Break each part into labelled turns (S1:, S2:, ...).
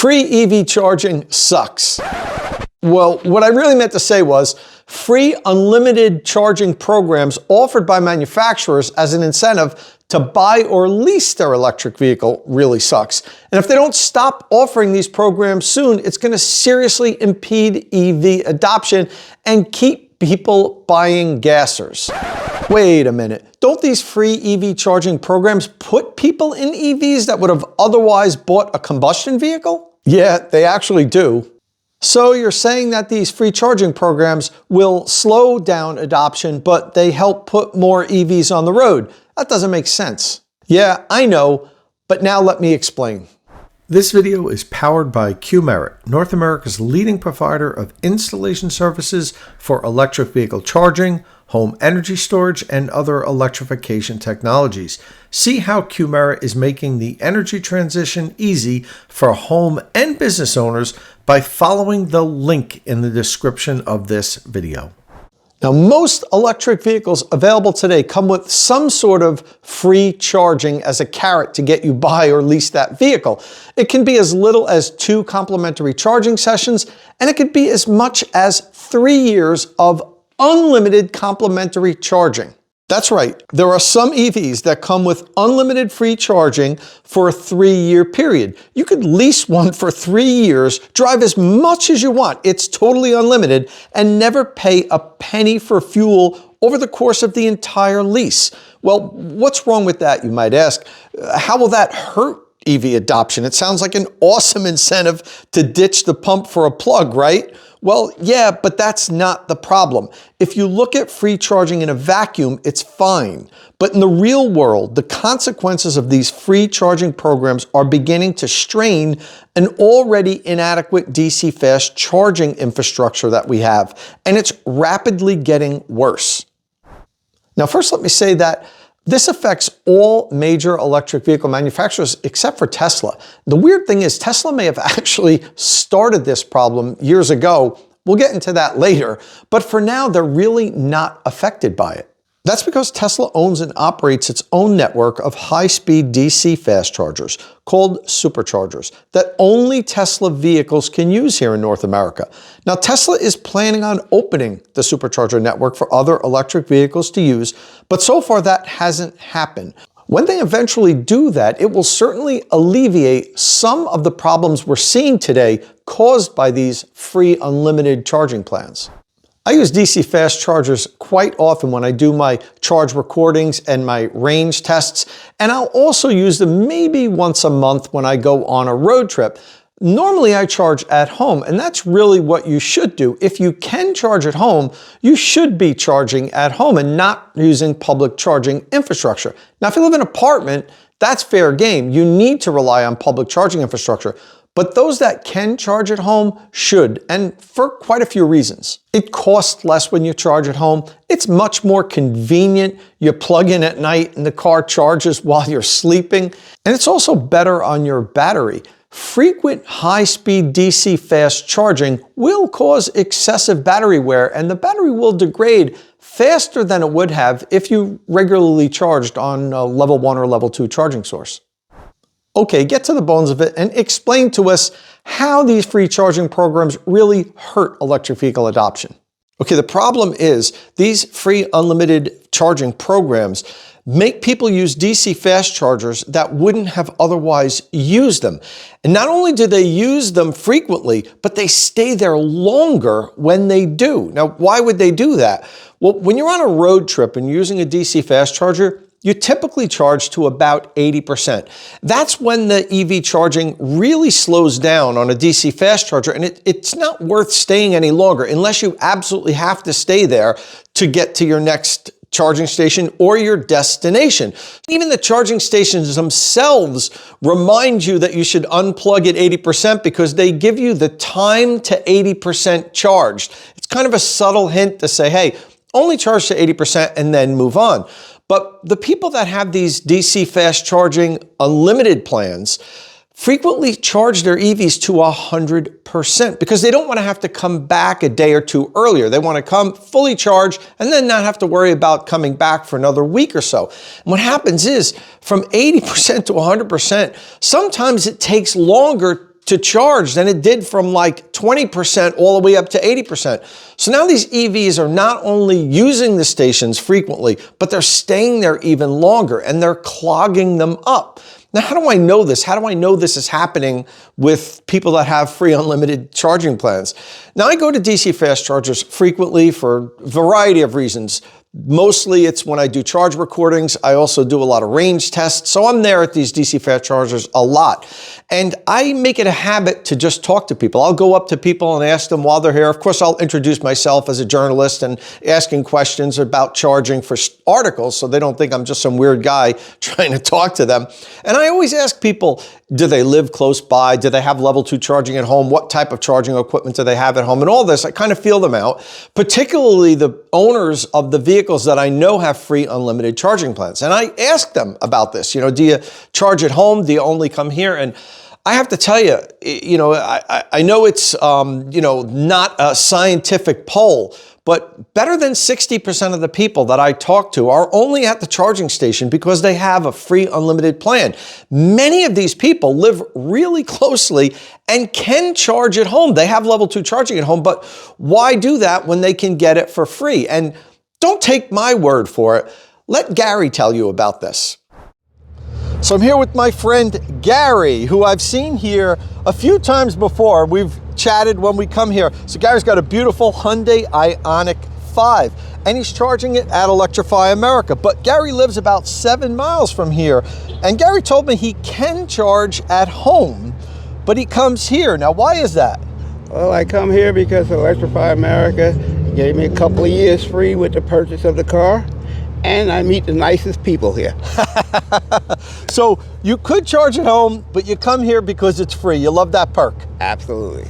S1: Free EV charging sucks. Well, what I really meant to say was free unlimited charging programs offered by manufacturers as an incentive to buy or lease their electric vehicle really sucks. And if they don't stop offering these programs soon, it's going to seriously impede EV adoption and keep people buying gassers. Wait a minute. Don't these free EV charging programs put people in EVs that would have otherwise bought a combustion vehicle? Yeah, they actually do. So you're saying that these free charging programs will slow down adoption, but they help put more EVs on the road. That doesn't make sense. Yeah, I know, but now let me explain.
S2: This video is powered by Qmerit, North America's leading provider of installation services for electric vehicle charging, home energy storage, and other electrification technologies. See how Qmerit is making the energy transition easy for home and business owners by following the link in the description of this video.
S1: Now, most electric vehicles available today come with some sort of free charging as a carrot to get you buy or lease that vehicle. It can be as little as 2 complimentary charging sessions, and it could be as much as 3 years of unlimited complimentary charging. That's right, there are some EVs that come with unlimited free charging for a 3-year period. You could lease one for 3 years, drive as much as you want, it's totally unlimited, and never pay a penny for fuel over the course of the entire lease. Well, what's wrong with that, you might ask? How will that hurt EV adoption? It sounds like an awesome incentive to ditch the pump for a plug, right? Well, yeah, but that's not the problem. If you look at free charging in a vacuum, it's fine. But in the real world, the consequences of these free charging programs are beginning to strain an already inadequate DC fast charging infrastructure that we have, and it's rapidly getting worse. Now, first, let me say that this affects all major electric vehicle manufacturers except for Tesla. The weird thing is Tesla may have actually started this problem years ago. We'll get into that later, but for now, they're really not affected by it. That's because Tesla owns and operates its own network of high-speed DC fast chargers called superchargers that only Tesla vehicles can use here in North America. Now, Tesla is planning on opening the supercharger network for other electric vehicles to use, but so far that hasn't happened. When they eventually do that, it will certainly alleviate some of the problems we're seeing today caused by these free unlimited charging plans. I use DC fast chargers quite often when I do my charge recordings and my range tests, and I'll also use them maybe once a month when I go on a road trip. Normally I charge at home, and that's really what you should do. If you can charge at home, you should be charging at home and not using public charging infrastructure. Now, if you live in an apartment, that's fair game. You need to rely on public charging infrastructure. But those that can charge at home should, and for quite a few reasons. It costs less when you charge at home. It's much more convenient. You plug in at night and the car charges while you're sleeping. And it's also better on your battery. Frequent high-speed DC fast charging will cause excessive battery wear, and the battery will degrade faster than it would have if you regularly charged on a level 1 or level 2 charging source. Okay, get to the bones of it and explain to us how these free charging programs really hurt electric vehicle adoption. Okay, the problem is these free unlimited charging programs make people use DC fast chargers that wouldn't have otherwise used them. And not only do they use them frequently, but they stay there longer when they do. Now, why would they do that? Well, when you're on a road trip and using a DC fast charger, you typically charge to about 80%. That's when the EV charging really slows down on a DC fast charger, and it's not worth staying any longer unless you absolutely have to stay there to get to your next charging station or your destination. Even the charging stations themselves remind you that you should unplug at 80% because they give you the time to 80% charged. It's kind of a subtle hint to say, hey, only charge to 80% and then move on. But the people that have these DC fast charging unlimited plans frequently charge their EVs to 100% because they don't want to have to come back a day or two earlier. They want to come fully charged and then not have to worry about coming back for another week or so. And what happens is from 80% to 100%, sometimes it takes longer to charge than it did from like 20% all the way up to 80%. So now these EVs are not only using the stations frequently, but they're staying there even longer and they're clogging them up. Now, how do I know this? How do I know this is happening with people that have free unlimited charging plans? Now, I go to DC fast chargers frequently for a variety of reasons. Mostly it's when I do charge recordings. I also do a lot of range tests. So I'm there at these DC fast chargers a lot. And I make it a habit to just talk to people. I'll go up to people and ask them while they're here. Of course, I'll introduce myself as a journalist and asking questions about charging for articles so they don't think I'm just some weird guy trying to talk to them. And I always ask people, do they live close by? Do they have level 2 charging at home? What type of charging equipment do they have at home? And all this, I kind of feel them out, particularly the owners of the vehicles that I know have free unlimited charging plans. And I ask them about this. Do you charge at home? Do you only come here? And I have to tell you, I know it's, not a scientific poll, but better than 60% of the people that I talk to are only at the charging station because they have a free unlimited plan. Many of these people live really closely and can charge at home. They have level 2 charging at home, but why do that when they can get it for free? And don't take my word for it. Let Gary tell you about this. So I'm here with my friend Gary, who I've seen here a few times before. We've chatted when we come here. So Gary's got a beautiful Hyundai Ioniq 5, and he's charging it at Electrify America. But Gary lives about 7 miles from here, and Gary told me he can charge at home, but he comes here. Now, why is that?
S3: Well, I come here because Electrify America gave me a couple of years free with the purchase of the car, and I meet the nicest people here.
S1: So you could charge at home, but you come here because it's free. You love that perk.
S3: Absolutely.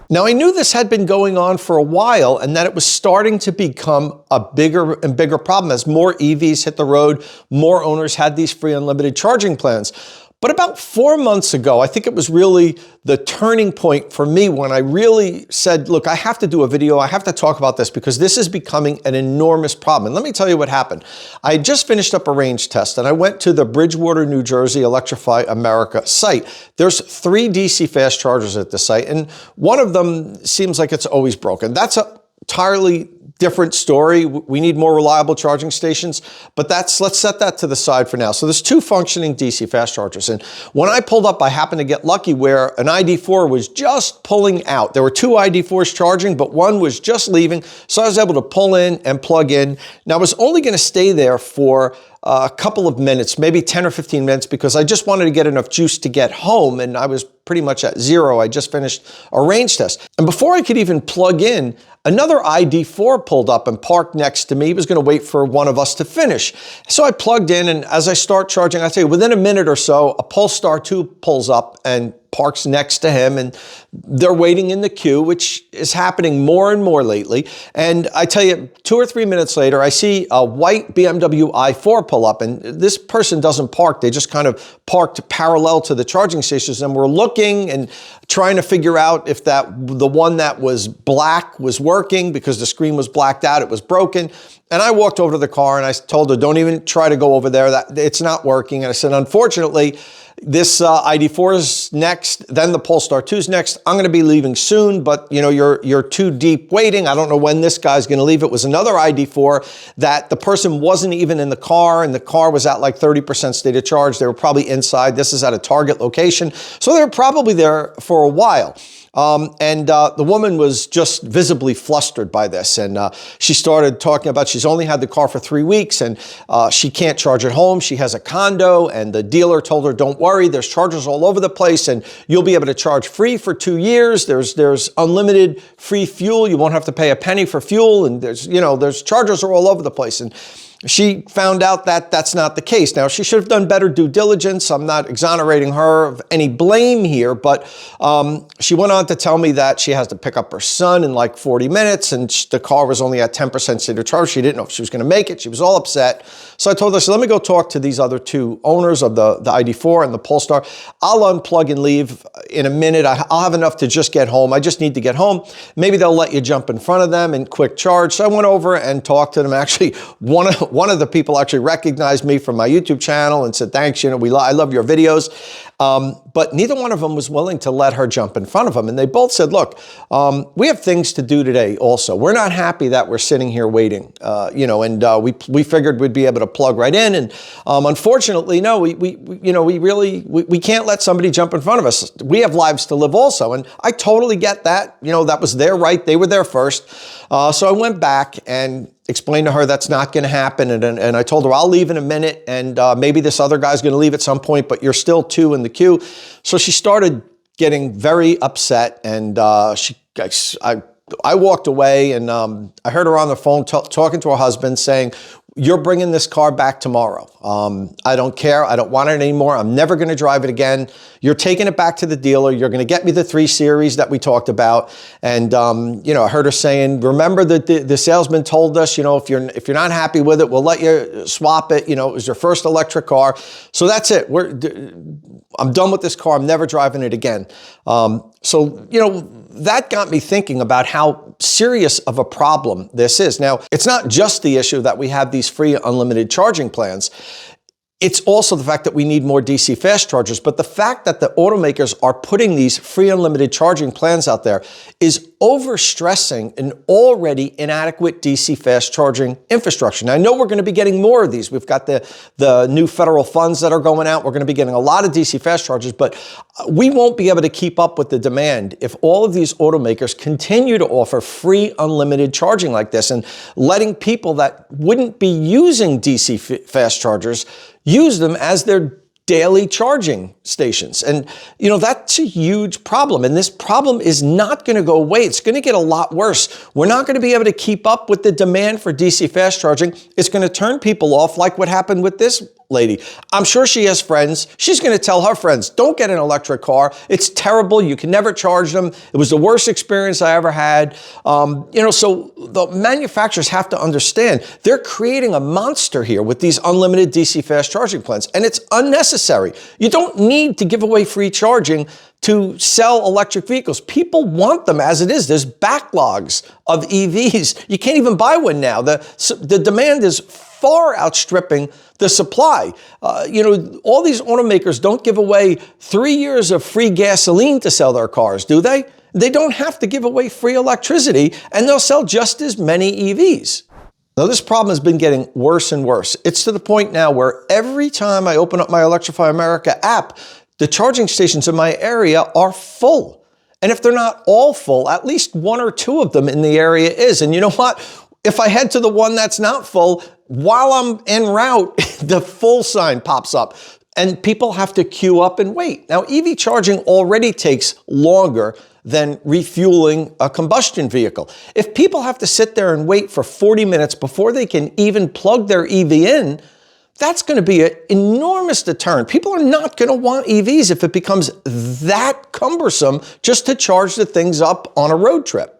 S1: Now, I knew this had been going on for a while and that it was starting to become a bigger and bigger problem as more EVs hit the road, more owners had these free unlimited charging plans. But about 4 months ago, I think it was really the turning point for me when I really said, look, I have to do a video. I have to talk about this because this is becoming an enormous problem. And let me tell you what happened. I had just finished up a range test and I went to the Bridgewater, New Jersey Electrify America site. There's 3 DC fast chargers at the site, and one of them seems like it's always broken. That's a entirely different story. We need more reliable charging stations, but let's set that to the side for now. So there's 2 functioning DC fast chargers. And when I pulled up, I happened to get lucky where an ID4 was just pulling out. There were 2 ID4s charging, but one was just leaving. So I was able to pull in and plug in. Now I was only going to stay there for a couple of minutes, maybe 10 or 15 minutes, because I just wanted to get enough juice to get home. And I was pretty much at 0. I just finished a range test. And before I could even plug in, another ID4 pulled up and parked next to me. He was going to wait for one of us to finish. So I plugged in, and as I start charging, I tell you, within a minute or so, a Polestar 2 pulls up and parks next to him, and they're waiting in the queue, which is happening more and more lately. And I tell you, 2 or 3 minutes later, I see a white BMW i4 pull up, and this person doesn't park. They just kind of parked parallel to the charging stations, and we're looking and trying to figure out if the one that was black was working because the screen was blacked out, it was broken. And I walked over to the car and I told her, don't even try to go over there. It's not working. And I said, unfortunately, this ID4 is next, then the Polestar 2 is next. I'm going to be leaving soon, but you're too deep waiting. I don't know when this guy's going to leave. It was another ID4 that the person wasn't even in the car, and the car was at like 30% state of charge. They were probably inside. This is at a Target location. So they were probably there for a while. The woman was just visibly flustered by this, and she started talking about she's only had the car for 3 weeks, and she can't charge at home. She has a condo, and the dealer told her, don't worry, there's chargers all over the place, and you'll be able to charge free for 2 years. There's unlimited free fuel. You won't have to pay a penny for fuel, and there's chargers are all over the place. And she found out that that's not the case. Now, she should have done better due diligence. I'm not exonerating her of any blame here, but she went on to tell me that she has to pick up her son in like 40 minutes, and the car was only at 10% state of charge. She didn't know if she was going to make it. She was all upset. So I told her, let me go talk to these other 2 owners of the ID4 and the Polestar. I'll unplug and leave in a minute. I'll have enough to just get home. I just need to get home. Maybe they'll let you jump in front of them and quick charge. So I went over and talked to them. Actually, one one of the people actually recognized me from my YouTube channel and said, thanks, I love your videos. But neither one of them was willing to let her jump in front of them. And they both said, look, we have things to do today also. We're not happy that we're sitting here waiting, we figured we'd be able to plug right in. And unfortunately, no, we can't let somebody jump in front of us. We have lives to live also. And I totally get that. That was their right. They were there first. So I went back and explained to her that's not going to happen. And I told her, I'll leave in a minute, and maybe this other guy's going to leave at some point, but you're still 2 in the queue. So she started getting very upset, and I walked away, and I heard her on the phone talking to her husband saying, you're bringing this car back tomorrow. I don't care. I don't want it anymore. I'm never going to drive it again. You're taking it back to the dealer. You're going to get me the 3 Series that we talked about. And, I heard her saying, remember that the salesman told us, if you're not happy with it, we'll let you swap it. It was your first electric car. So that's it. I'm done with this car. I'm never driving it again. That got me thinking about how serious of a problem this is. Now, it's not just the issue that we have these free unlimited charging plans. It's also the fact that we need more DC fast chargers, but the fact that the automakers are putting these free unlimited charging plans out there is overstressing an already inadequate DC fast charging infrastructure. Now, I know we're going to be getting more of these. We've got the new federal funds that are going out. We're going to be getting a lot of DC fast chargers, but we won't be able to keep up with the demand if all of these automakers continue to offer free unlimited charging like this and letting people that wouldn't be using DC fast chargers use them as their daily charging stations. And, that's a huge problem. And this problem is not going to go away. It's going to get a lot worse. We're not going to be able to keep up with the demand for DC fast charging. It's going to turn people off like what happened with this lady. I'm sure she has friends. She's going to tell her friends, don't get an electric car. It's terrible. You can never charge them. It was the worst experience I ever had. So the manufacturers have to understand they're creating a monster here with these unlimited DC fast charging plans, and it's unnecessary. You don't need to give away free charging to sell electric vehicles. People want them as it is. There's backlogs of EVs. You can't even buy one now. The demand is far outstripping the supply. All these automakers don't give away 3 years of free gasoline to sell their cars, do they? They don't have to give away free electricity, and they'll sell just as many EVs. Now, this problem has been getting worse and worse. It's to the point now where every time I open up my Electrify America app, the charging stations in my area are full. And if they're not all full, at least 1 or 2 of them in the area is. And you know what? If I head to the one that's not full, while I'm en route, the full sign pops up and people have to queue up and wait. Now, EV charging already takes longer than refueling a combustion vehicle. If people have to sit there and wait for 40 minutes before they can even plug their EV in, that's going to be an enormous deterrent. People are not going to want EVs if it becomes that cumbersome just to charge the things up on a road trip.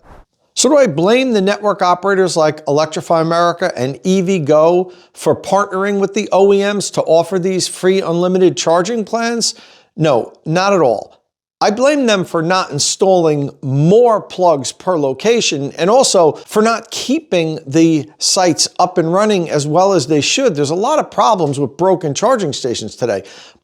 S1: So do I blame the network operators like Electrify America and EVgo for partnering with the OEMs to offer these free unlimited charging plans? No, not at all. I blame them for not installing more plugs per location and also for not keeping the sites up and running as well as they should. There's a lot of problems with broken charging stations today.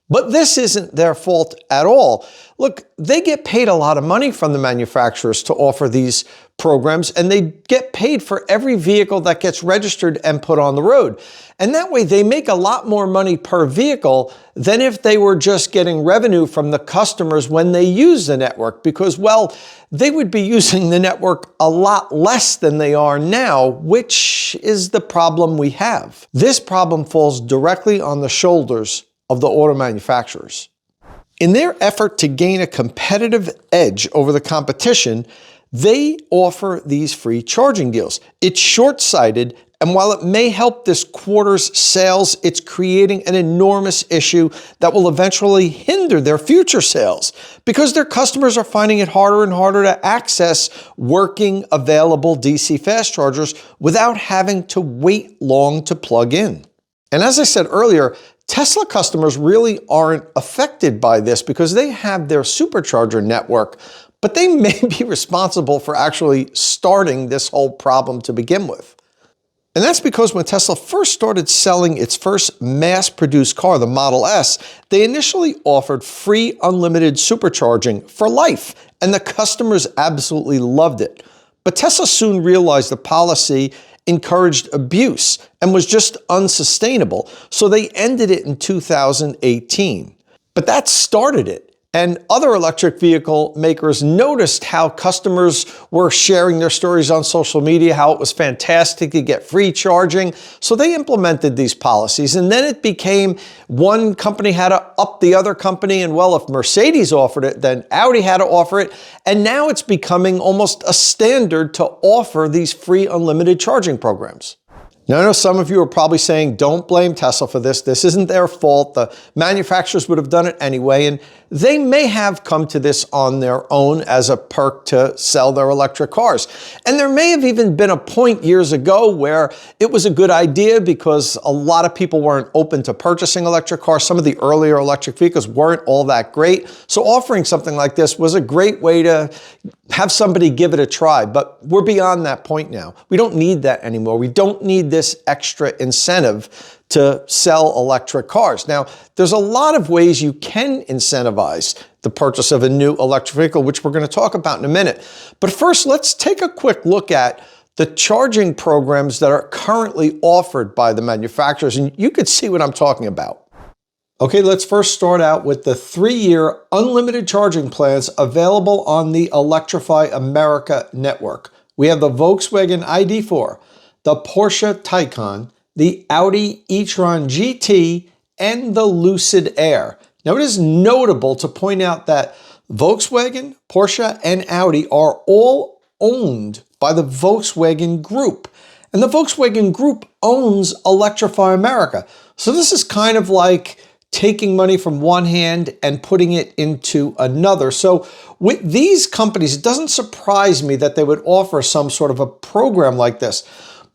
S1: But this isn't their fault at all. Look, they get paid a lot of money from the manufacturers to offer these programs, and they get paid for every vehicle that gets registered and put on the road. And that way they make a lot more money per vehicle than if they were just getting revenue from the customers when they use the network, because, well, they would be using the network a lot less than they are now, which is the problem we have. This problem falls directly on the shoulders of the auto manufacturers. In their effort to gain a competitive edge over the competition, they offer these free charging deals. It's short-sighted, and while it may help this quarter's sales, it's creating an enormous issue that will eventually hinder their future sales because their customers are finding it harder and harder to access working, available DC fast chargers without having to wait long to plug in. And as I said earlier, Tesla customers really aren't affected by this because they have their supercharger network, but they may be responsible for actually starting this whole problem to begin with. And that's because when Tesla first started selling its first mass-produced car, the Model S, they initially offered free unlimited supercharging for life, and the customers absolutely loved it. But Tesla soon realized the policy encouraged abuse and was just unsustainable, so they ended it in 2018. But that started it. And other electric vehicle makers noticed how customers were sharing their stories on social media, how it was fantastic to get free charging. So they implemented these policies. And then it became one company had to up the other company. And well, if Mercedes offered it, then Audi had to offer it. And now it's becoming almost a standard to offer these free unlimited charging programs. Now, I know some of you are probably saying, don't blame Tesla for this. This isn't their fault. The manufacturers would have done it anyway. And they may have come to this on their own as a perk to sell their electric cars. And there may have even been a point years ago where it was a good idea because a lot of people weren't open to purchasing electric cars. Some of the earlier electric vehicles weren't all that great. So offering something like this was a great way to have somebody give it a try. But we're beyond that point now. We don't need that anymore. We don't need this extra incentive to sell electric cars. Now, there's a lot of ways you can incentivize the purchase of a new electric vehicle, which we're going to talk about in a minute. But first, let's take a quick look at the charging programs that are currently offered by the manufacturers, and you could see what I'm talking about. Okay, let's first start out with the 3-year unlimited charging plans available on the Electrify America network. We have the Volkswagen ID.4, the Porsche Taycan, the Audi e-tron GT, and the Lucid Air. Now, it is notable to point out that Volkswagen, Porsche, and Audi are all owned by the Volkswagen Group. And the Volkswagen Group owns Electrify America. So this is kind of like taking money from one hand and putting it into another. So with these companies, it doesn't surprise me that they would offer some sort of a program like this.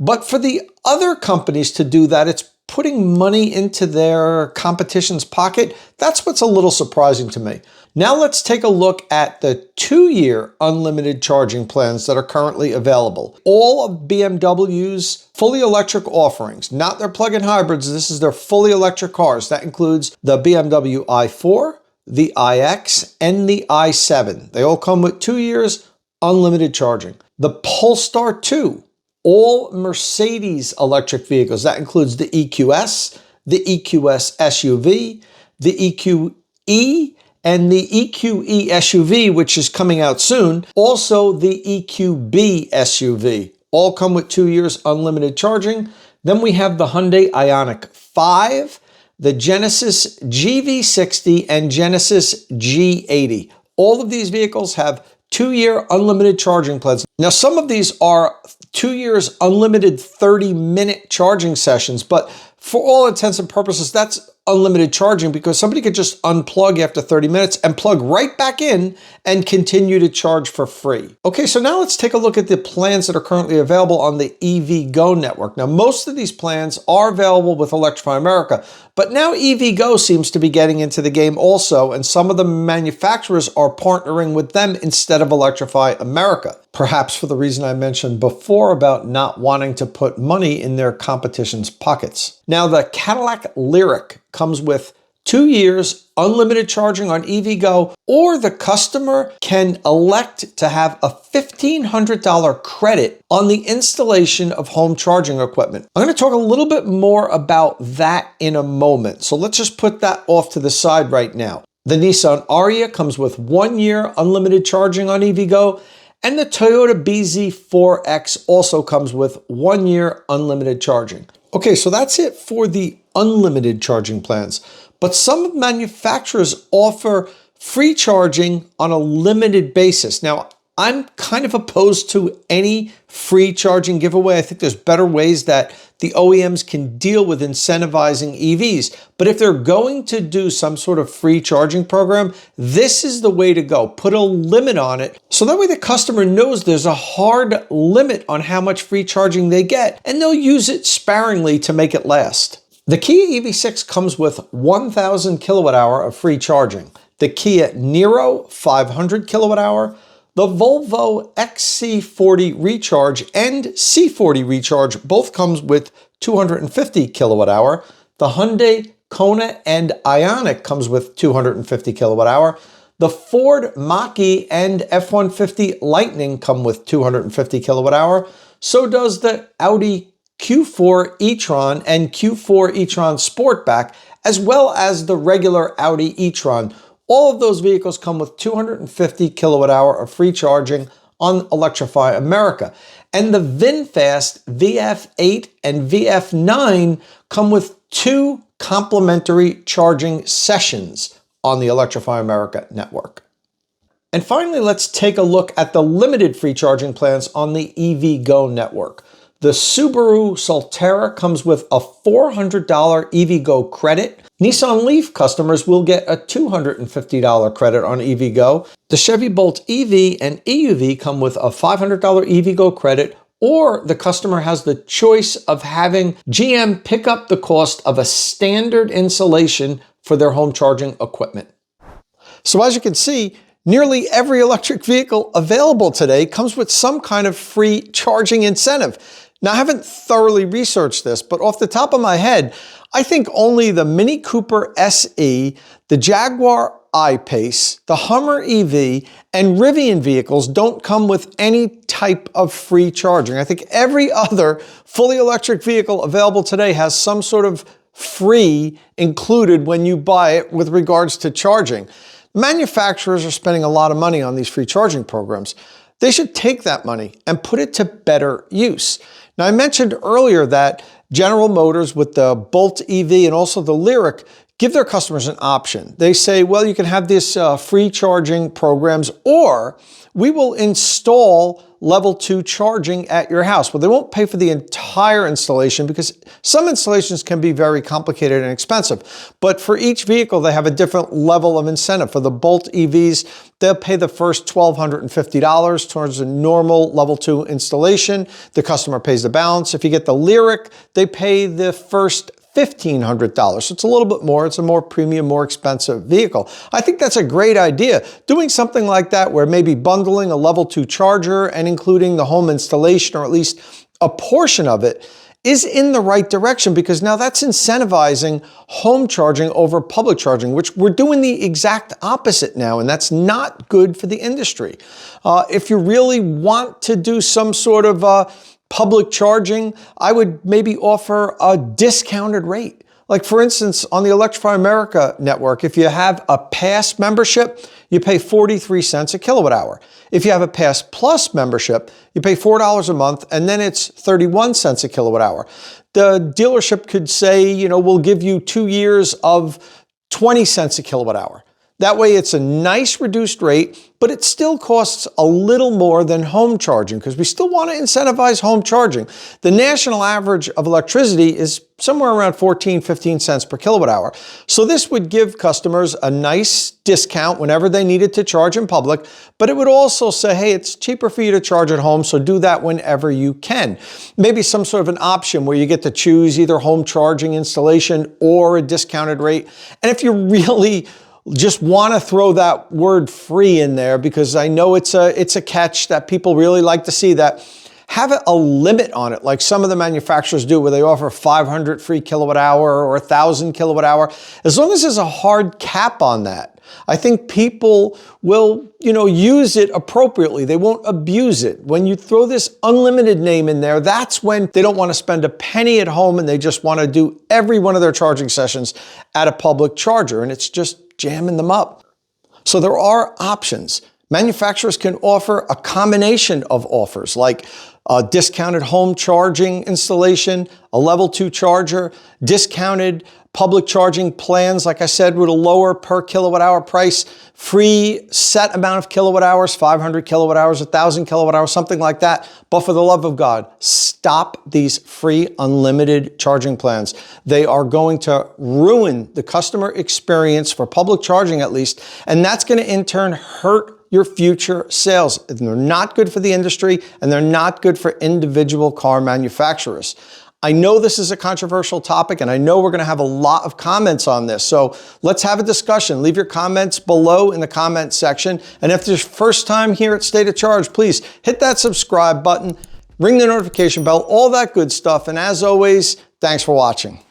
S1: But for the other companies to do that, it's putting money into their competition's pocket. That's what's a little surprising to me. Now let's take a look at the 2-year unlimited charging plans that are currently available. All of BMW's fully electric offerings, not their plug-in hybrids. This is their fully electric cars. That includes the BMW i4, the iX, and the i7. They all come with 2 years unlimited charging. The Polestar 2. All Mercedes electric vehicles. That includes the EQS, the EQS SUV, the EQE, and the EQE SUV, which is coming out soon. Also, the EQB SUV. All come with 2 years unlimited charging. Then we have the Hyundai Ioniq 5, the Genesis GV60, and Genesis G80. All of these vehicles have 2-year unlimited charging plans. Now, some of these are 2 years unlimited 30-minute charging sessions, but for all intents and purposes, that's unlimited charging because somebody could just unplug after 30 minutes and plug right back in and continue to charge for free. Okay, so now let's take a look at the plans that are currently available on the EVgo network. Now, most of these plans are available with Electrify America, but now EVgo seems to be getting into the game also, and some of the manufacturers are partnering with them instead of Electrify America. Perhaps for the reason I mentioned before about not wanting to put money in their competition's pockets. Now, the Cadillac Lyriq comes with 2 years unlimited charging on EVgo, or the customer can elect to have a $1,500 credit on the installation of home charging equipment. I'm going to talk a little bit more about that in a moment, so let's just put that off to the side right now. The Nissan Ariya comes with 1 year unlimited charging on EVgo, and the Toyota BZ4X also comes with 1 year unlimited charging. Okay, so that's it for the unlimited charging plans. But some manufacturers offer free charging on a limited basis. Now, I'm kind of opposed to any free charging giveaway. I think there's better ways that the OEMs can deal with incentivizing EVs. But if they're going to do some sort of free charging program, this is the way to go. Put a limit on it. So that way the customer knows there's a hard limit on how much free charging they get, and they'll use it sparingly to make it last. The Kia EV6 comes with 1,000 kilowatt hour of free charging. The Kia Niro 500 kilowatt hour, The Volvo XC40 Recharge and C40 Recharge both comes with 250 kilowatt hour. The Hyundai Kona and Ioniq comes with 250 kilowatt hour. The Ford Mach-E and F-150 Lightning come with 250 kilowatt hour. So does the Audi Q4 e-tron and Q4 e-tron Sportback, as well as the regular Audi e-tron. All of those vehicles come with 250 kilowatt hour of free charging on Electrify America. And the VinFast VF8 and VF9 come with 2 complimentary charging sessions on the Electrify America network. And finally, let's take a look at the limited free charging plans on the EVgo network. The Subaru Solterra comes with a $400 EVgo credit. Nissan Leaf customers will get a $250 credit on EVgo. The Chevy Bolt EV and EUV come with a $500 EVgo credit, or the customer has the choice of having GM pick up the cost of a standard installation for their home charging equipment. So as you can see, nearly every electric vehicle available today comes with some kind of free charging incentive. Now, I haven't thoroughly researched this, but off the top of my head, I think only the Mini Cooper SE, the Jaguar I-Pace, the Hummer EV, and Rivian vehicles don't come with any type of free charging. I think every other fully electric vehicle available today has some sort of free included when you buy it with regards to charging. Manufacturers are spending a lot of money on these free charging programs. They should take that money and put it to better use. Now, I mentioned earlier that General Motors with the Bolt EV and also the Lyriq give their customers an option. They say, well, you can have this free charging programs, or we will install level 2 charging at your house. Well, they won't pay for the entire installation because some installations can be very complicated and expensive. But for each vehicle, they have a different level of incentive. For the Bolt EVs, they'll pay the first $1,250 towards a normal level 2 installation. The customer pays the balance. If you get the Lyriq, they pay the first $1,500. So it's a little bit more. It's a more premium, more expensive vehicle. I think that's a great idea. Doing something like that where maybe bundling a level 2 charger and including the home installation, or at least a portion of it, is in the right direction, because now that's incentivizing home charging over public charging, which we're doing the exact opposite now, and that's not good for the industry. If you really want to do some sort of public charging, I would maybe offer a discounted rate. Like, for instance, on the Electrify America network, if you have a Pass membership, you pay 43 cents a kilowatt hour. If you have a Pass Plus membership, you pay $4 a month, and then it's 31 cents a kilowatt hour. The dealership could say, you know, we'll give you 2 years of 20 cents a kilowatt hour. That way it's a nice reduced rate, but it still costs a little more than home charging, because we still want to incentivize home charging. The national average of electricity is somewhere around 14, 15 cents per kilowatt hour. So this would give customers a nice discount whenever they needed to charge in public, but it would also say, hey, it's cheaper for you to charge at home, so do that whenever you can. Maybe some sort of an option where you get to choose either home charging installation or a discounted rate. And if you really just want to throw that word free in there, because I know it's a catch that people really like to see, that have a limit on it, like some of the manufacturers do, where they offer 500 free kilowatt hour or 1,000 kilowatt hour. As long as there's a hard cap on that, I think people will, use it appropriately. They won't abuse it. When you throw this unlimited name in there, that's when they don't want to spend a penny at home and they just want to do every one of their charging sessions at a public charger, and it's just jamming them up. So there are options. Manufacturers can offer a combination of offers, like a discounted home charging installation, a level 2 charger, discounted public charging plans, like I said, with a lower per kilowatt hour price, free set amount of kilowatt hours, 500 kilowatt hours, 1,000 kilowatt hours, something like that. But for the love of God, stop these free unlimited charging plans. They are going to ruin the customer experience for public charging, at least, and that's going to in turn hurt your future sales. They're not good for the industry, and they're not good for individual car manufacturers. I know this is a controversial topic, and I know we're going to have a lot of comments on this. So let's have a discussion. Leave your comments below in the comment section. And if it's your first time here at State of Charge, please hit that subscribe button, ring the notification bell, all that good stuff. And as always, thanks for watching.